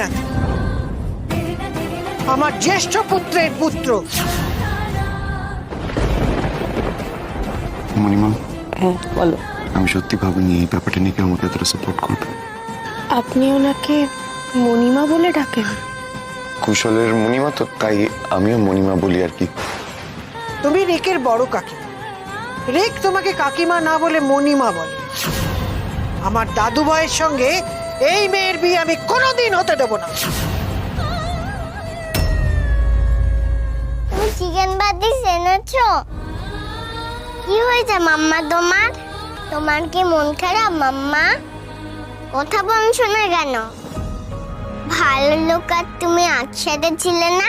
লোকনাথ, আমার জ্যেষ্ঠ পুত্রের পুত্র। মণিমা, হ্যাঁ বলো। আমি সত্যি ভাবিনি এই ব্যাপারটা নিয়ে কেউ আমাকে এতটা সাপোর্ট করবে। আপনি ওনাকে মণিমা বলে ডাকেন? কুশলের মণিমা তো, তাই আমিও মণিমা বলি আর কি। তুমি রেকের বড় কাকিমা, রেক তোমাকে কাকিমা না বলে মণিমা বলে। আমার দাদু ভাইয়ের সঙ্গে এই মেয়ের বিয়ে আমি কোনোদিন হতে দেব না। তুমি চিকেন বাদি এনেছো? কি হয়েছে মাম্মা তোমার? তোমার কি মন খারাপ মাম্মা? কথা বলছো না কেন? ভালো লোক আর তুমি একসাথে ছিলে না?